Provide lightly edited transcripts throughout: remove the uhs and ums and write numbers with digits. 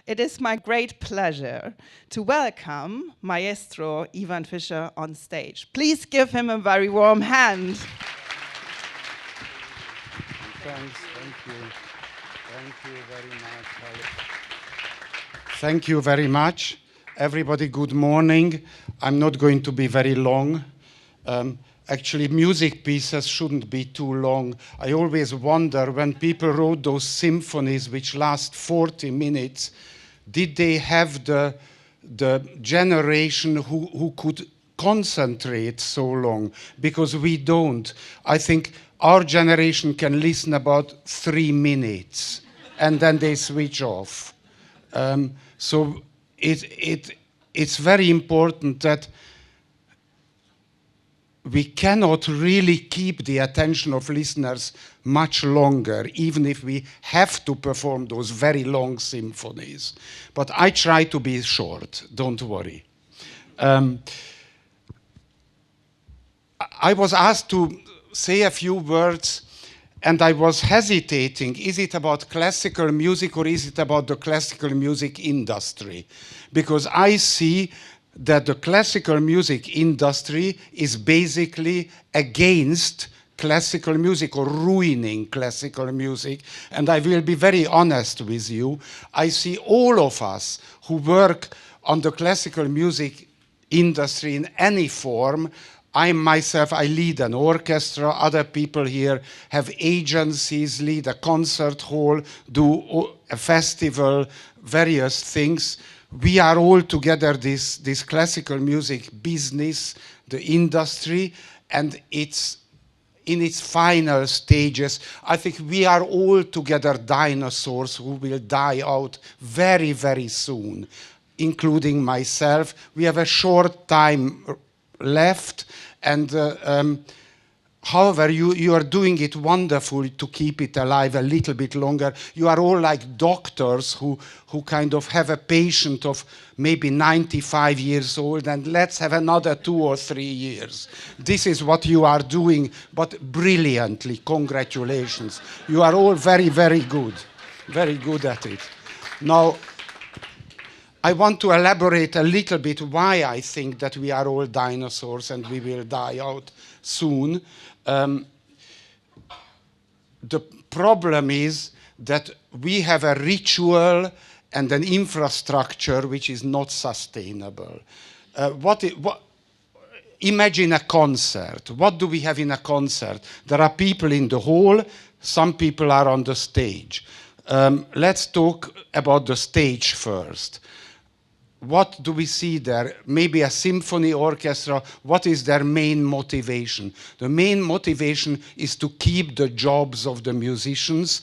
it is my great pleasure to welcome Maestro Iván Fischer on stage. Please give him a very warm hand. Thanks, thank you. Thank you very much. Thank you very much. Everybody, good morning. I'm not going to be very long. Actually, music pieces shouldn't be too long. I always wonder when people wrote those symphonies which last 40 minutes, did they have the generation who could concentrate so long? Because we don't. I think our generation can listen about 3 minutes and then they switch off. So it's very important that we cannot really keep the attention of listeners much longer, even if we have to perform those very long symphonies. But I try to be short, don't worry. I was asked to say a few words, and I was hesitating. Is it about classical music or is it about the classical music industry? Because I see that the classical music industry is basically against classical music or ruining classical music. And I will be very honest with you. I see all of us who work on the classical music industry in any form. I myself, I lead an orchestra. Other people here have agencies, lead a concert hall, do a festival, various things. We are all together this classical music business, the industry, and it's in its final stages. I think we are all together dinosaurs who will die out very, very soon, including myself. We have a short time left, and however, you are doing it wonderful to keep it alive a little bit longer. You are all like doctors who kind of have a patient of maybe 95 years old and let's have another 2 or 3 years. This is what you are doing, but brilliantly. Congratulations. You are all very, very good at it. Now, I want to elaborate a little bit why I think that we are all dinosaurs and we will die out soon. The problem is that we have a ritual and an infrastructure which is not sustainable. Imagine a concert. What do we have in a concert? There are people in the hall, some people are on the stage. Let's talk about the stage first. What do we see there? Maybe a symphony orchestra. What is their main motivation? The main motivation is to keep the jobs of the musicians.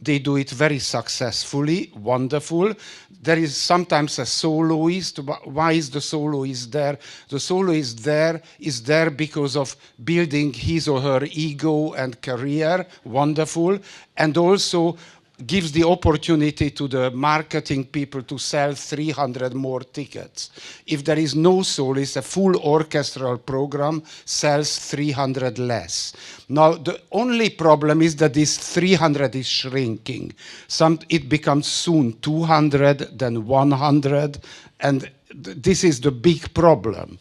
They do it very successfully, wonderful. There is sometimes a soloist. Why is the soloist there? The soloist is there because of building his or her ego and career, wonderful, and also gives the opportunity to the marketing people to sell 300 more tickets. If there is no soloist, a full orchestral program sells 300 less. Now, the only problem is that this 300 is shrinking. It becomes soon 200, then 100, and this is the big problem.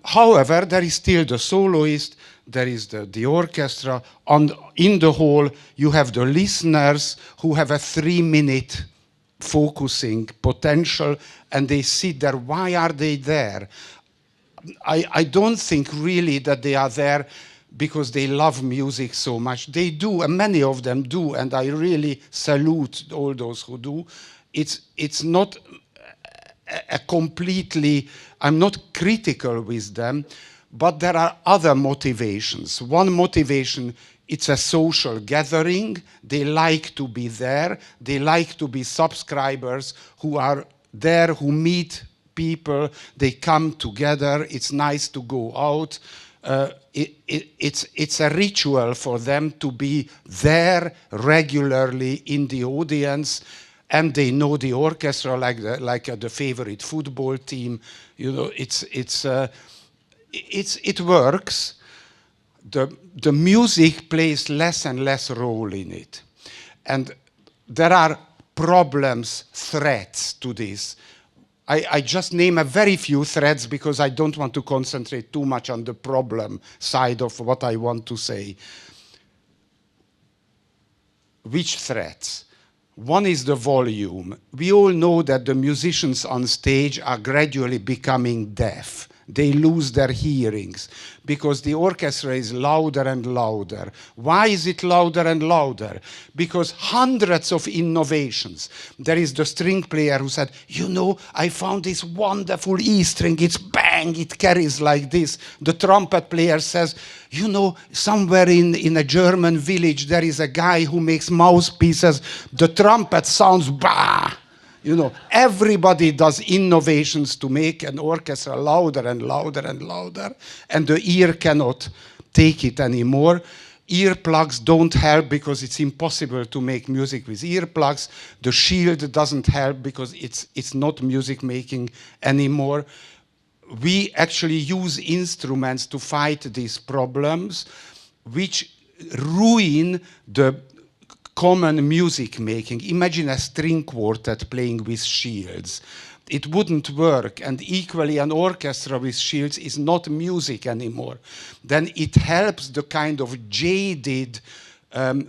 However, there is still the soloist, there is the orchestra. In the hall, you have the listeners who have a 3-minute focusing potential, and they sit there. Why are they there? I don't think really that they are there because they love music so much. They do, and many of them do, and I really salute all those who do. It's not a completely, I'm not critical with them, but there are other motivations. One motivation, it's a social gathering. They like to be there. They like to be subscribers who are there, who meet people. They come together. It's nice to go out. It's a ritual for them to be there regularly in the audience. And they know the orchestra like the favorite football team. You know, it works. The music plays less and less role in it. And there are problems, threats to this. I just name a very few threats because I don't want to concentrate too much on the problem side of what I want to say. Which threats? One is the volume. We all know that the musicians on stage are gradually becoming deaf. They lose their hearings because the orchestra is louder and louder. Why is it louder and louder? Because hundreds of innovations. There is the string player who said, you know, I found this wonderful E string. It's bang, it carries like this. The trumpet player says, you know, somewhere in a German village, there is a guy who makes mouthpieces. The trumpet sounds bah. You know, everybody does innovations to make an orchestra louder and louder and louder, and the ear cannot take it anymore. Earplugs don't help because it's impossible to make music with earplugs. The shield doesn't help because it's not music making anymore. We actually use instruments to fight these problems, which ruin the common music making. Imagine a string quartet playing with shields. It wouldn't work, and equally an orchestra with shields is not music anymore. Then it helps the kind of jaded,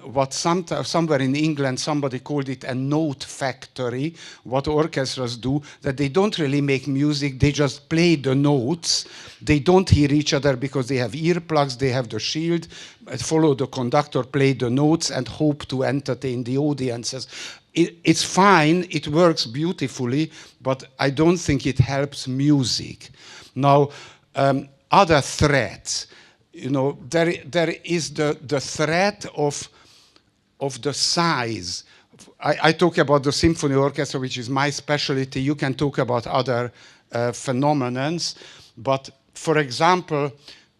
what somewhere in England somebody called it a note factory, what orchestras do, that they don't really make music, they just play the notes. They don't hear each other because they have earplugs, they have the shield, follow the conductor, play the notes, and hope to entertain the audiences. It's fine, it works beautifully, but I don't think it helps music. Now, other threats. You know, there is the threat of the size. I talk about the symphony orchestra, which is my specialty. You can talk about other phenomenons. But for example,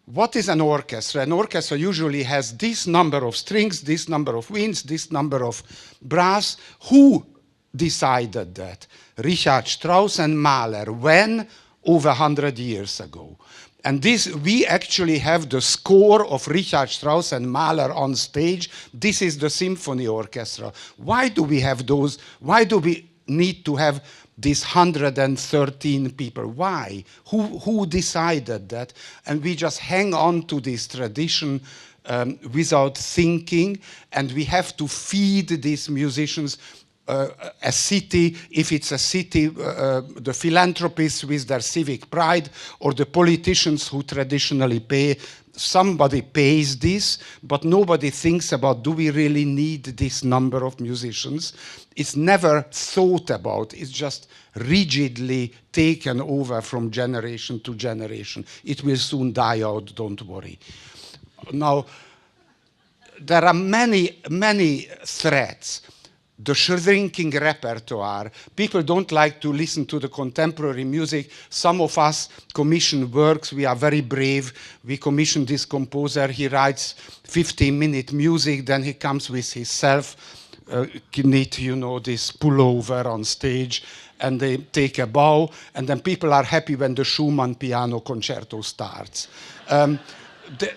what is an orchestra? An orchestra usually has this number of strings, this number of winds, this number of brass. Who decided that? Richard Strauss and Mahler. When? Over 100 years ago. And this, we actually have the score of Richard Strauss and Mahler on stage. This is the symphony orchestra. Why do we have those? Why do we need to have these 113 people? Why? Who decided that? And we just hang on to this tradition without thinking, and we have to feed these musicians a city, if it's a city, the philanthropists with their civic pride, or the politicians who traditionally pay. Somebody pays this, but nobody thinks about, do we really need this number of musicians? It's never thought about. It's just rigidly taken over from generation to generation. It will soon die out, don't worry. Now, there are many, many threats. The shrinking repertoire. People don't like to listen to the contemporary music. Some of us commission works. We are very brave. We commission this composer. He writes 15-minute music. Then he comes with his self-knit, you know, this pullover on stage. And they take a bow. And then people are happy when the Schumann piano concerto starts.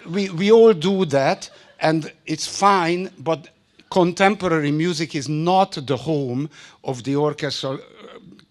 We all do that. And it's fine, but contemporary music is not the home of the orchestral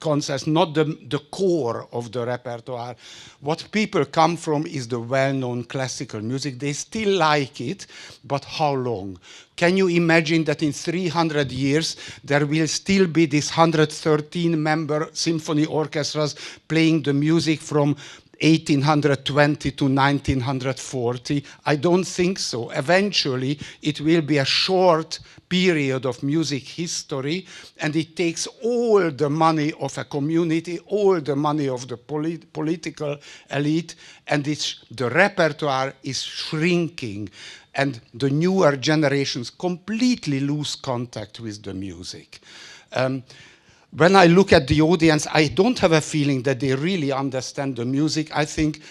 concerts, not the core of the repertoire. What people come from is the well-known classical music. They still like it, but how long? Can you imagine that in 300 years there will still be these 113-member symphony orchestras playing the music from 1820 to 1940? I don't think so. Eventually, it will be a short period of music history, and it takes all the money of a community, all the money of the political elite, and the repertoire is shrinking, and the newer generations completely lose contact with the music. When I look at the audience, I don't have a feeling that they really understand the music. I think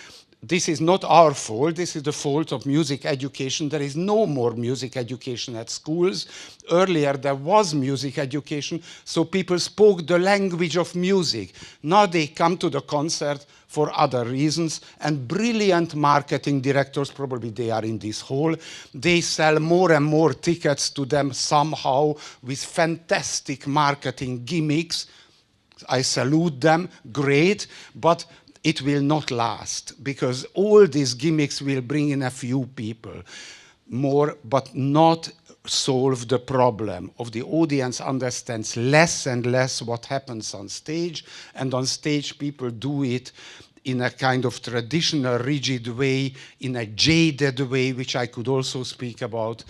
this is not our fault, this is the fault of music education. There is no more music education at schools. Earlier there was music education, so people spoke the language of music. Now they come to the concert for other reasons, and brilliant marketing directors, probably they are in this hall, they sell more and more tickets to them somehow with fantastic marketing gimmicks. I salute them, great, but it will not last, because all these gimmicks will bring in a few people more, but not solve the problem of the audience understands less and less what happens on stage, and on stage people do it in a kind of traditional, rigid way, in a jaded way, which I could also speak about.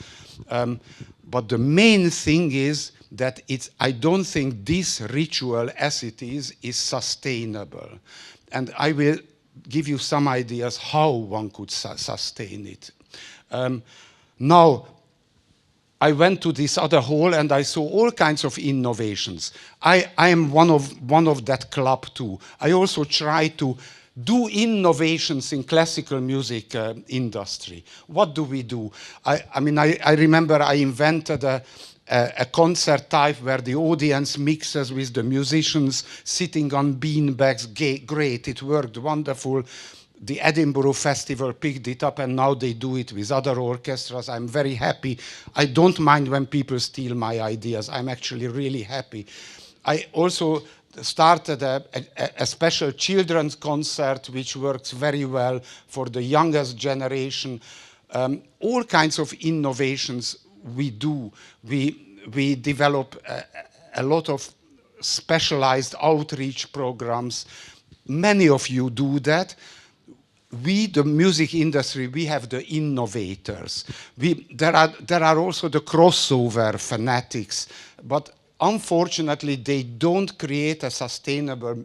But the main thing is that I don't think this ritual as it is sustainable. And I will give you some ideas how one could sustain it. Now, I went to this other hall and I saw all kinds of innovations. I am one of that club too. I also try to do innovations in classical music industry. What do we do? I mean, I remember I invented a concert type where the audience mixes with the musicians sitting on beanbags. Great, it worked wonderful. The Edinburgh Festival picked it up, and now they do it with other orchestras. I'm very happy. I don't mind when people steal my ideas. I'm actually really happy. I also started a special children's concert which works very well for the youngest generation. All kinds of innovations we do. We develop a lot of specialized outreach programs. Many of you do that. We, the music industry, we have the innovators. There are also the crossover fanatics, but unfortunately they don't create a sustainable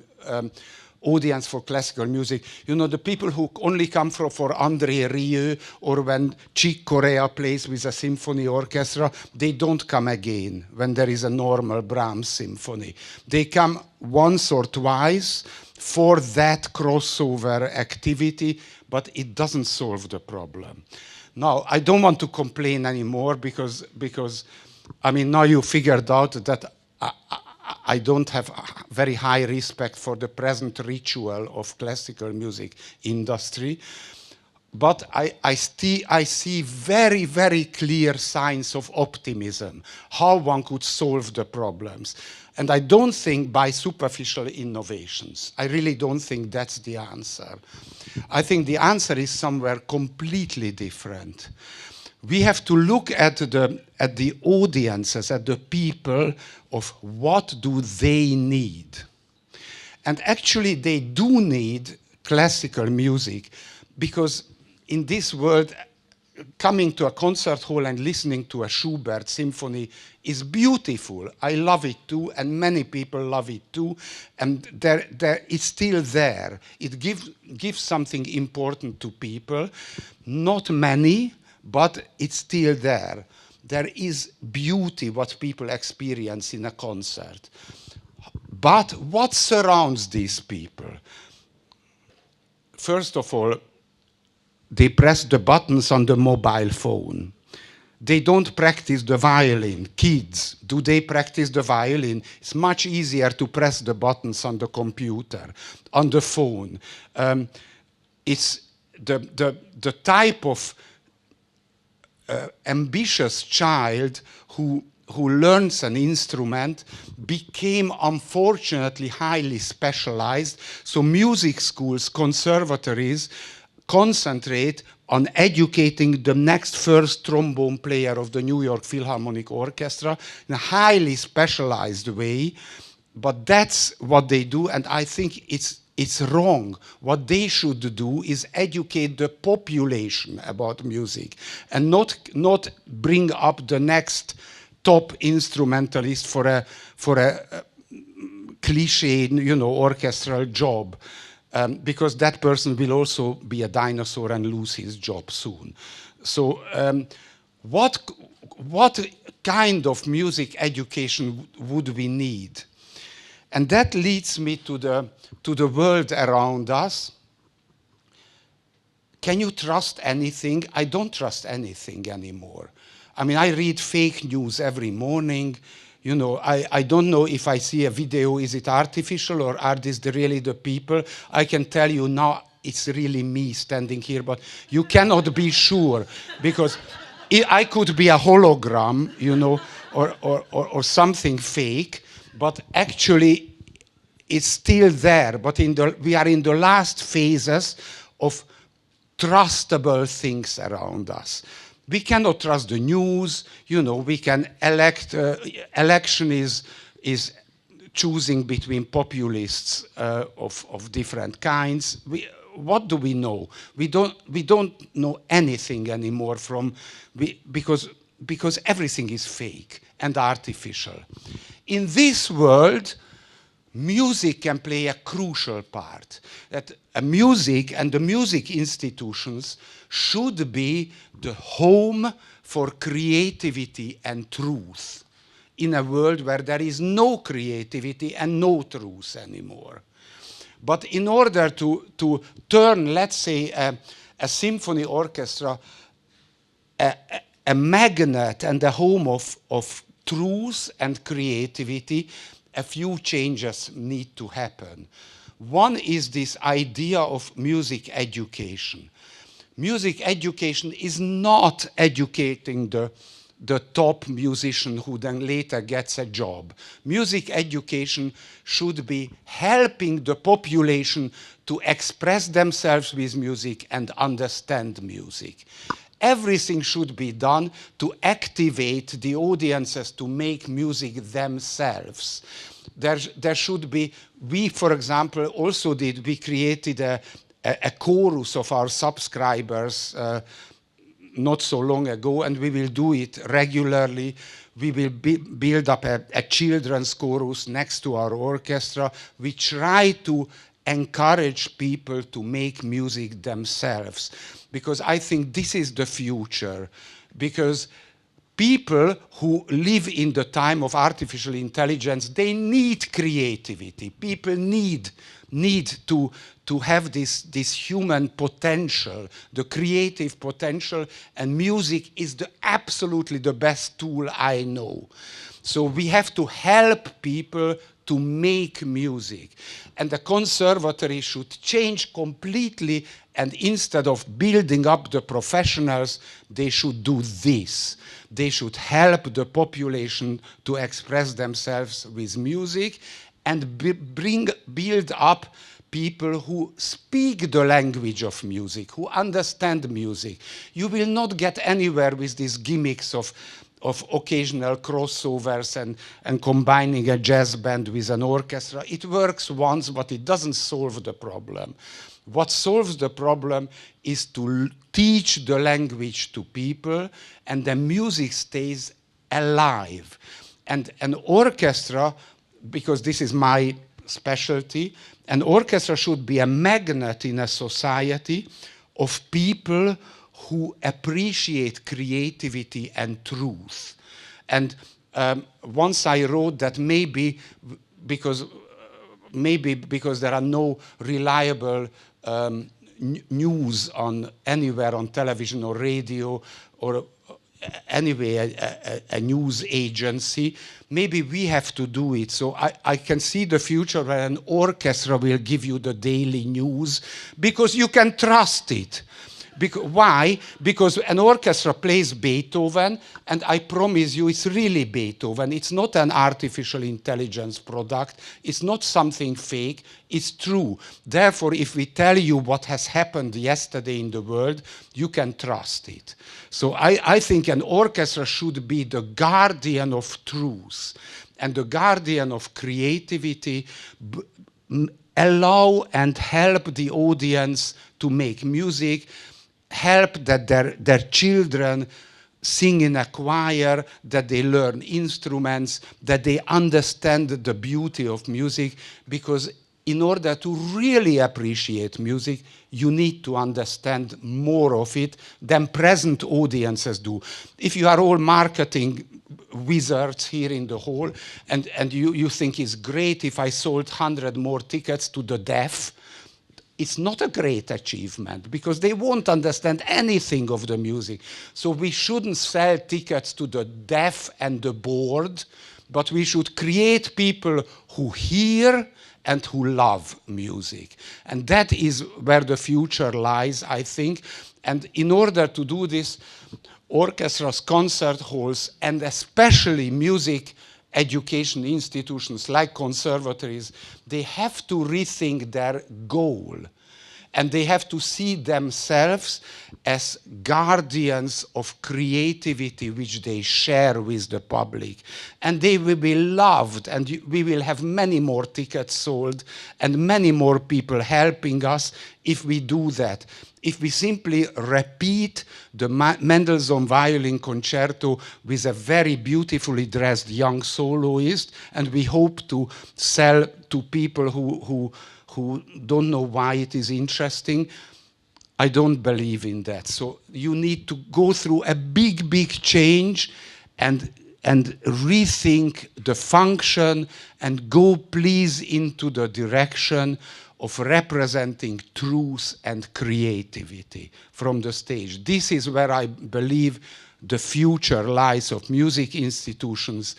audience for classical music. You know, the people who only come for André Rieu, or when Chick Corea plays with a symphony orchestra, they don't come again when there is a normal Brahms symphony. They come once or twice for that crossover activity, but it doesn't solve the problem. Now, I don't want to complain anymore because I mean, now you figured out that I don't have very high respect for the present ritual of classical music industry, but I see very, very clear signs of optimism, how one could solve the problems. And I don't think by superficial innovations. I really don't think that's the answer. I think the answer is somewhere completely different. We have to look at the audiences, at the people, of what do they need. And actually they do need classical music, because in this world, coming to a concert hall and listening to a Schubert symphony is beautiful. I love it too, and many people love it too. And it's still there. It gives something important to people. Not many, but it's still there. There is beauty, what people experience in a concert. But what surrounds these people? First of all, they press the buttons on the mobile phone. They don't practice the violin. Kids, do they practice the violin? It's much easier to press the buttons on the computer, on the phone. It's the type of ambitious child who learns an instrument became unfortunately highly specialized. So music schools, conservatories concentrate on educating the next first trombone player of the New York Philharmonic Orchestra in a highly specialized way. But that's what they do, and I think it's wrong. What they should do is educate the population about music, and not bring up the next top instrumentalist for a cliche, you know, orchestral job, because that person will also be a dinosaur and lose his job soon. So what kind of music education would we need? And that leads me to the world around us. can you trust anything? I don't trust anything anymore. I mean, I read fake news every morning. You know, I don't know if I see a video, is it artificial or are these really the people? I can tell you now it's really me standing here, but you cannot be sure because I could be a hologram, you know, or something fake, but actually it's still there. But we are in the last phases of trustable things around us. We cannot trust the news, you know, we can election is choosing between populists of different kinds. What do we know? We don't know anything anymore because everything is fake and artificial. In this world, music can play a crucial part. That music and the music institutions should be the home for creativity and truth in a world where there is no creativity and no truth anymore. But in order to turn, let's say, a symphony orchestra a magnet and a home of truth and creativity, a few changes need to happen. One is this idea of music education. Music education is not educating the top musician who then later gets a job. Music education should be helping the population to express themselves with music and understand music. Everything should be done to activate the audiences to make music themselves. There should be, we, for example, also we created a chorus of our subscribers not so long ago, and we will do it regularly. We will build up a children's chorus next to our orchestra. We try to encourage people to make music themselves, because I think this is the future. Because people who live in the time of artificial intelligence, they need creativity. People need to have this human potential, the creative potential, and music is absolutely the best tool I know. So we have to help people to make music. And the conservatory should change completely, and instead of building up the professionals, they should do this. They should help the population to express themselves with music and build up people who speak the language of music, who understand music. You will not get anywhere with these gimmicks of occasional crossovers and combining a jazz band with an orchestra. It works once, but it doesn't solve the problem. What solves the problem is to teach the language to people, and the music stays alive. And an orchestra, because this is my specialty, an orchestra should be a magnet in a society of people who appreciate creativity and truth. And once I wrote that maybe because there are no reliable news anywhere on television or radio or anyway a news agency, maybe we have to do it. So I can see the future where an orchestra will give you the daily news because you can trust it. Why? Because an orchestra plays Beethoven, and I promise you it's really Beethoven. It's not an artificial intelligence product. It's not something fake. It's true. Therefore, if we tell you what has happened yesterday in the world, you can trust it. So I think an orchestra should be the guardian of truth and the guardian of creativity, allow and help the audience to make music, help that their children sing in a choir, that they learn instruments, that they understand the beauty of music, because in order to really appreciate music, you need to understand more of it than present audiences do. If you are all marketing wizards here in the hall, and you think it's great if I sold 100 more tickets to the deaf, it's not a great achievement because they won't understand anything of the music. So we shouldn't sell tickets to the deaf and the bored, but we should create people who hear and who love music. And that is where the future lies, I think. And in order to do this, orchestras, concert halls, and especially music education institutions like conservatories, they have to rethink their goal. And they have to see themselves as guardians of creativity which they share with the public. And they will be loved, and we will have many more tickets sold and many more people helping us if we do that. If we simply repeat the Mendelssohn violin concerto with a very beautifully dressed young soloist, and we hope to sell to people who don't know why it is interesting, I don't believe in that. So you need to go through a big, big change and rethink the function and go please into the direction of representing truth and creativity from the stage. This is where I believe the future lies of music institutions.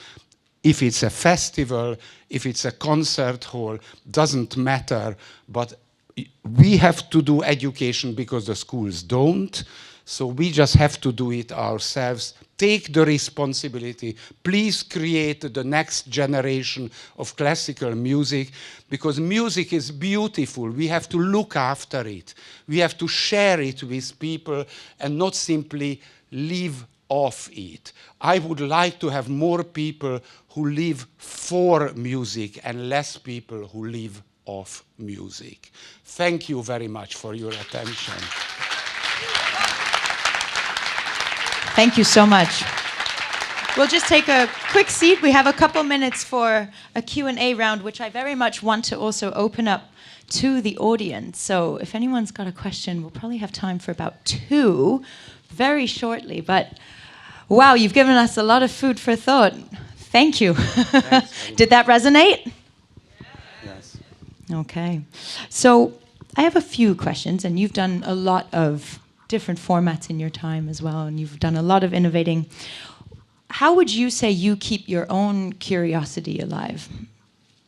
If it's a festival, if it's a concert hall, doesn't matter, but we have to do education because the schools don't, so we just have to do it ourselves. Take the responsibility. Please create the next generation of classical music, because music is beautiful. We have to look after it. We have to share it with people and not simply live off it. I would like to have more people who live for music and less people who live off music. Thank you very much for your attention. Thank you so much. We'll just take a quick seat. We have a couple minutes for a Q&A round, which I very much want to also open up to the audience. So if anyone's got a question, we'll probably have time for about 2 very shortly. But wow, you've given us a lot of food for thought. Thank you. Did that resonate? Yes. Okay. So I have a few questions, and you've done a lot of different formats in your time as well, and you've done a lot of innovating. How would you say you keep your own curiosity alive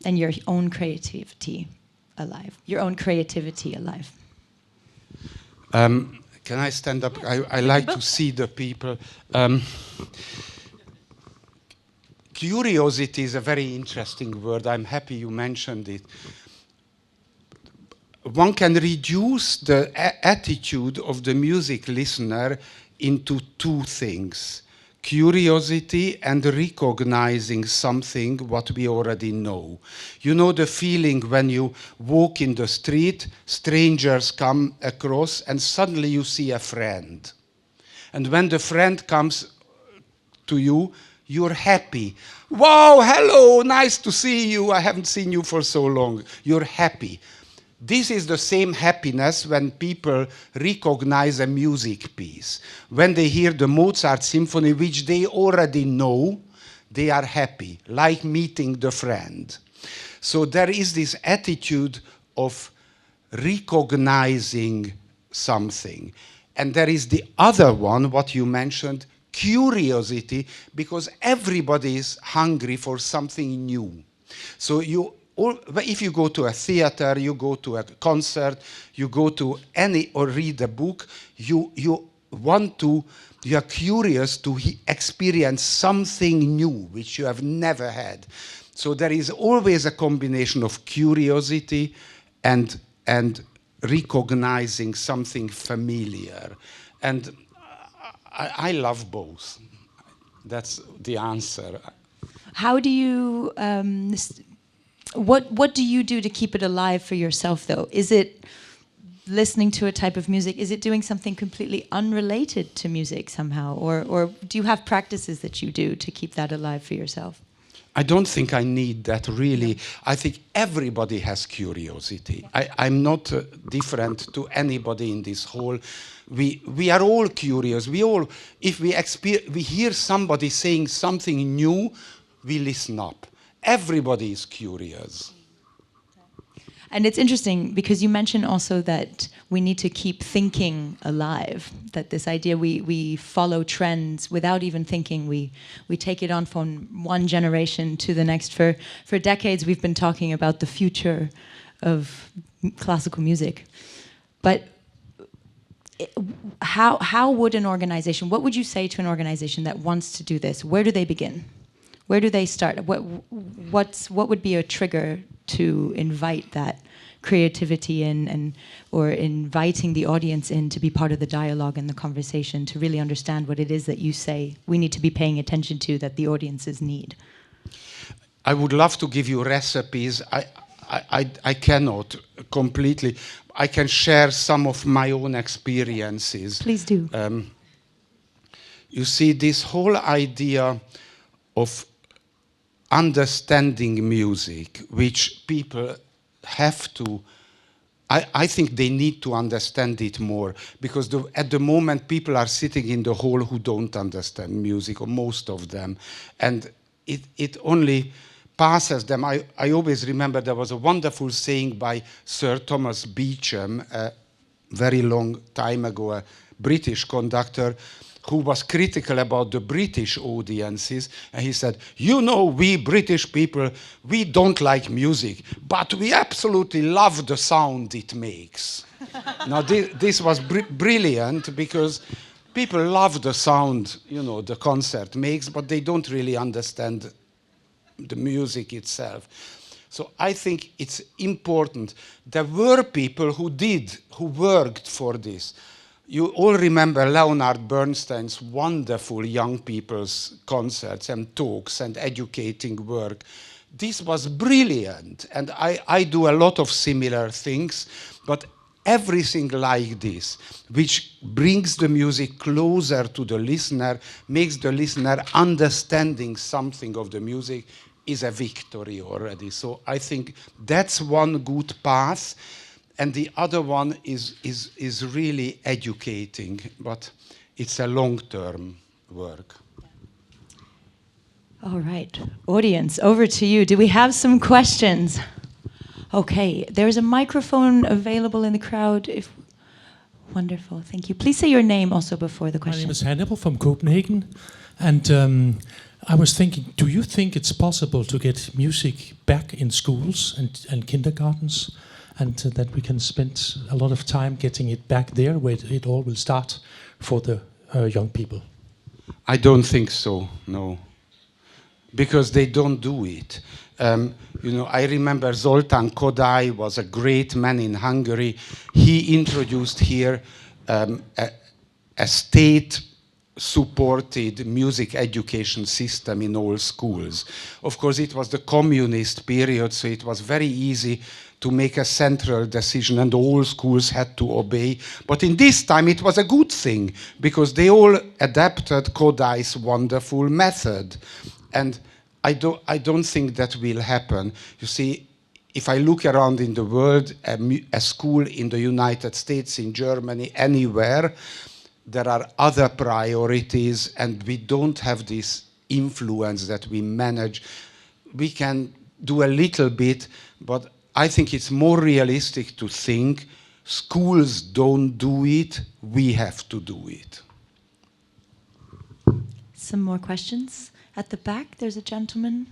and your own creativity alive? Your own creativity alive? Can I stand up? I like to see the people. Curiosity is a very interesting word. I'm happy you mentioned it. One can reduce the attitude of the music listener into 2 things: curiosity and recognizing something what we already know. You know the feeling when you walk in the street, strangers come across, and suddenly you see a friend. And when the friend comes to you, you're happy. Wow, hello, nice to see you. I haven't seen you for so long. You're happy. This is the same happiness when people recognize a music piece. When they hear the Mozart symphony, which they already know, they are happy, like meeting the friend. So there is this attitude of recognizing something. And there is the other one, what you mentioned, curiosity, because everybody is hungry for something new. So if you go to a theater, you go to a concert, you go to any or read a book, you are curious to experience something new which you have never had. So there is always a combination of curiosity and recognizing something familiar. And I love both. That's the answer. How do you, what do you do to keep it alive for yourself, though? Is it listening to a type of music? Is it doing something completely unrelated to music somehow? Or do you have practices that you do to keep that alive for yourself? I don't think I need that, really. I think everybody has curiosity. I'm not different to anybody in this hall. We are all curious. If we hear somebody saying something new, we listen up. Everybody is curious. And it's interesting because you mentioned also that we need to keep thinking alive, that this idea we follow trends without even thinking, we take it on from one generation to the next. For decades we've been talking about the future of classical music. But how would an organization, what would you say to an organization that wants to do this? Where do they begin? Where do they start? What would be a trigger to invite that creativity in, or inviting the audience in to be part of the dialogue and the conversation, to really understand what it is that you say we need to be paying attention to, that the audiences need? I would love to give you recipes. I cannot completely. I can share some of my own experiences. Please do. You see, this whole idea of understanding music, which people have to, I think they need to understand it more, because at the moment people are sitting in the hall who don't understand music, or most of them, and it only passes them. I always remember there was a wonderful saying by Sir Thomas Beecham a very long time ago, a British conductor, who was critical about the British audiences, and he said, you know, we British people, we don't like music, but we absolutely love the sound it makes. Now this was brilliant, because people love the sound, you know, the concert makes, but they don't really understand the music itself. So I think it's important. There were people who worked for this. You all remember Leonard Bernstein's wonderful young people's concerts and talks and educating work. This was brilliant, and I do a lot of similar things, but everything like this, which brings the music closer to the listener, makes the listener understanding something of the music, is a victory already. So I think that's one good path. And the other one is really educating, but it's a long-term work. All right, audience, over to you. Do we have some questions? Okay, there's a microphone available in the crowd. Wonderful, thank you. Please say your name also before the question. My name is Hannibal from Copenhagen, and I was thinking, do you think it's possible to get music back in schools and kindergartens? And that we can spend a lot of time getting it back there, where it all will start for the young people? I don't think so, no. Because they don't do it. You know, I remember Zoltán Kodály was a great man in Hungary. He introduced here a state-supported music education system in all schools. Of course, it was the communist period, so it was very easy to make a central decision, and all schools had to obey. But in this time it was a good thing, because they all adapted Kodály's wonderful method. And I don't think that will happen. You see, if I look around in the world, a school in the United States, in Germany, anywhere, there are other priorities, and we don't have this influence that we manage. We can do a little bit, but I think it's more realistic to think schools don't do it, we have to do it. Some more questions? At the back, there's a gentleman.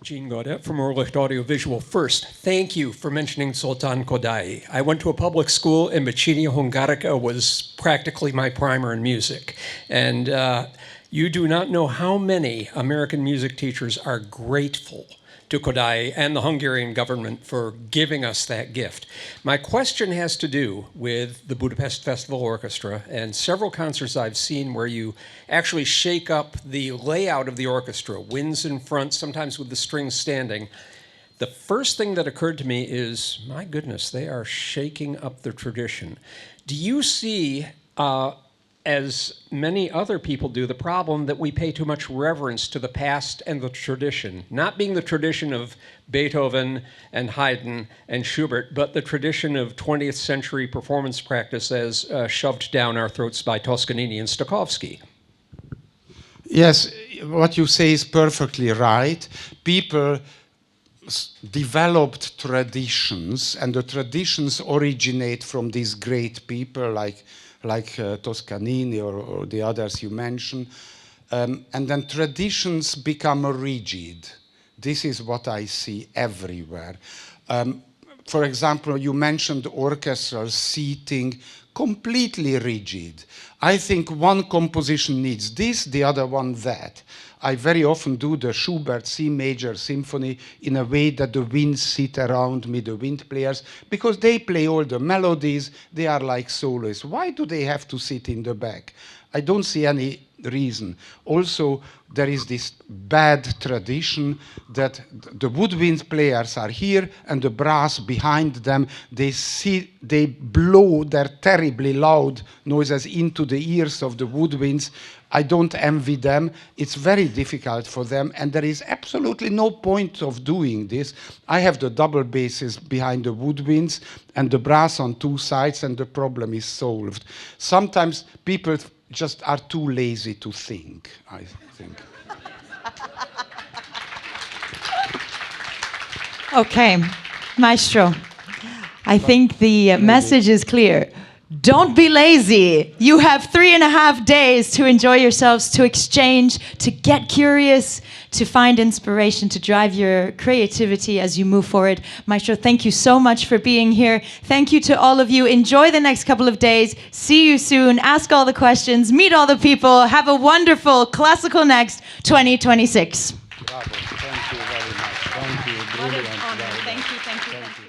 Gene Gaudet from Orlicht Audiovisual. First, thank you for mentioning Zoltán Kodály. I went to a public school, and Bacchina Hungarica was practically my primer in music. And you do not know how many American music teachers are grateful to Kodály and the Hungarian government for giving us that gift. My question has to do with the Budapest Festival Orchestra and several concerts I've seen where you actually shake up the layout of the orchestra, winds in front, sometimes with the strings standing. The first thing that occurred to me is, my goodness, they are shaking up the tradition. Do you see, as many other people do, the problem that we pay too much reverence to the past and the tradition, not being the tradition of Beethoven and Haydn and Schubert, but the tradition of 20th century performance practice as shoved down our throats by Toscanini and Stokowski? Yes, what you say is perfectly right. People developed traditions, and the traditions originate from these great people like Toscanini or the others you mentioned, and then traditions become rigid. This is what I see everywhere. For example, you mentioned orchestral seating, completely rigid. I think one composition needs this, the other one that. I very often do the Schubert C major symphony in a way that the winds sit around me, the wind players, because they play all the melodies, they are like soloists. Why do they have to sit in the back? I don't see any reason. Also, there is this bad tradition that the woodwind players are here and the brass behind them, they blow their terribly loud noises into the ears of the woodwinds. I don't envy them. It's very difficult for them, and there is absolutely no point of doing this. I have the double basses behind the woodwinds and the brass on two sides, and the problem is solved. Sometimes people just are too lazy to think, I think. Okay, Maestro, I think the message is clear. Don't be lazy. You have 3.5 days to enjoy yourselves, to exchange, to get curious, to find inspiration, to drive your creativity as you move forward. Maestro, thank you so much for being here. Thank you to all of you. Enjoy the next couple of days. See you soon. Ask all the questions. Meet all the people. Have a wonderful Classical Next 2026. Bravo. Thank you very much. Thank you. Brilliant. Thank you.